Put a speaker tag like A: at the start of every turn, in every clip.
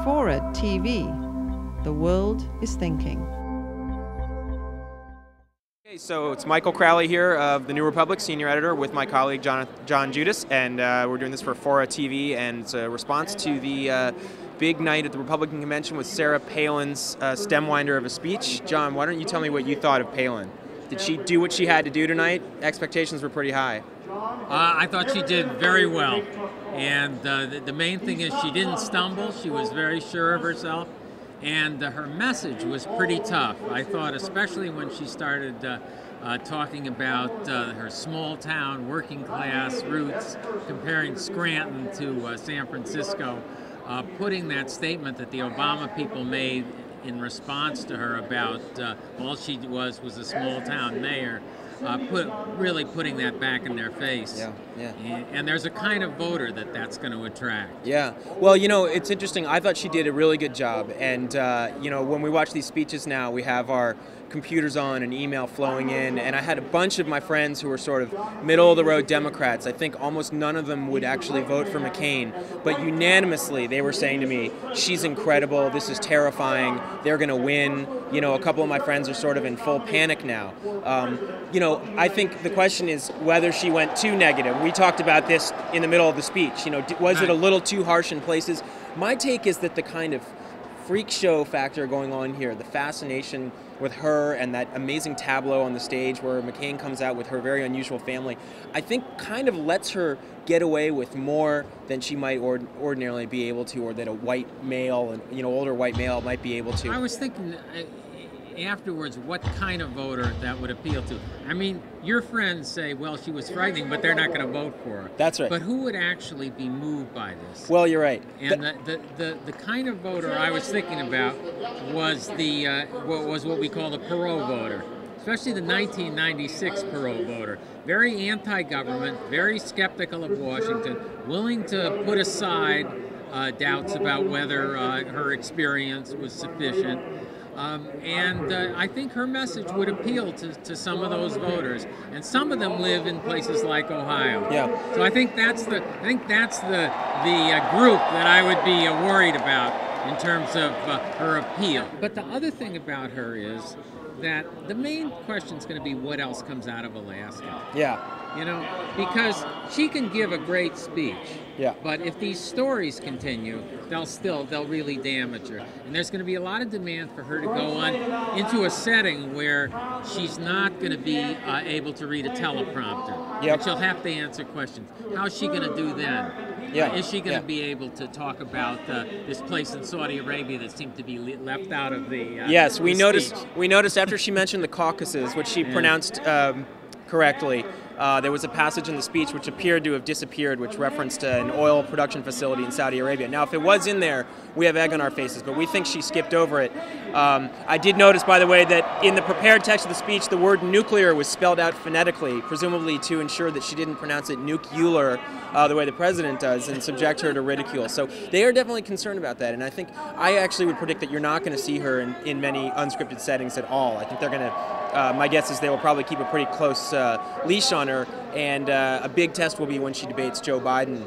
A: FORA.tv. The world is thinking.
B: Hey, so it's Michael Crowley here of The New Republic, senior editor, with my colleague John Judis, and we're doing this for FORA.tv, and it's a response to the big night at the Republican convention with Sarah Palin's stemwinder of a speech. John, why don't you tell me what you thought of Palin? Did she do what she had to do tonight? Expectations were pretty high.
C: I thought she did very well, and the main thing is she didn't stumble. She was very sure of herself, and her message was pretty tough. I thought, especially when she started talking about her small town, working class roots, comparing Scranton to San Francisco, putting that statement that the Obama people made in response to her about all she was a small town mayor, really putting that back in their face.
B: Yeah.
C: And there's a kind of voter that's going to attract.
B: Yeah. Well, you know, it's interesting. I thought she did a really good job. And, you know, when we watch these speeches now, we have our computers on and email flowing in. And I had a bunch of my friends who were sort of middle-of-the-road Democrats. I think almost none of them would actually vote for McCain. But unanimously, they were saying to me, she's incredible. This is terrifying. They're going to win. You know, a couple of my friends are sort of in full panic now. You know, I think the question is whether she went too negative. We talked about this in the middle of the speech. You know, was it a little too harsh in places? My take is that the kind of freak show factor going on here, the fascination with her and that amazing tableau on the stage where McCain comes out with her very unusual family, I think kind of lets her get away with more than she might ordinarily be able to, or that a white male, and you know, older white male might be able to.
C: I was thinking afterwards what kind of voter that would appeal to. I mean, your friends say, well, she was frightening, but they're not going to vote for her.
B: That's right.
C: But who would actually be moved by this?
B: Well, you're right.
C: And the kind of voter I was thinking about was what we call the Perot voter, especially the 1996 Perot voter. Very anti-government, very skeptical of Washington, willing to put aside doubts about whether her experience was sufficient. And I think her message would appeal to some of those voters, and some of them live in places like Ohio.
B: Yeah.
C: So I think that's the group that I would be worried about in terms of her appeal. But the other thing about her is that the main question is going to be what else comes out of Alaska.
B: Yeah.
C: You know, because she can give a great speech.
B: Yeah.
C: But if these stories continue, they'll really damage her. And there's going to be a lot of demand for her to go on into a setting where she's not going to be able to read a teleprompter.
B: Yep.
C: And she'll have to answer questions. How is she going to do then?
B: Yeah.
C: Is she going to be able to talk about this place in Saudi Arabia that seemed to be left out of the
B: Yes, we
C: the
B: noticed.
C: speech?
B: We noticed after she mentioned the Caucasus, which she pronounced correctly. There was a passage in the speech which appeared to have disappeared, which referenced an oil production facility in Saudi Arabia. Now, if it was in there, we have egg on our faces, but we think she skipped over it. I did notice, by the way, that in the prepared text of the speech, the word nuclear was spelled out phonetically, presumably to ensure that she didn't pronounce it nuclear the way the president does and subject her to ridicule. So they are definitely concerned about that, and I think I actually would predict that you're not going to see her in many unscripted settings at all. I think they're going to, my guess is they will probably keep a pretty close leash on her, and a big test will be when she debates Joe Biden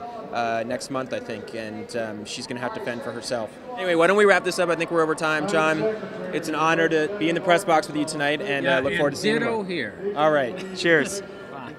B: next month, I think, and she's going to have to fend for herself. Anyway, why don't we wrap this up? I think we're over time. John, it's an honor to be in the press box with you tonight, and look forward to seeing you.
C: Ditto here.
B: All right. Cheers.
C: Bye.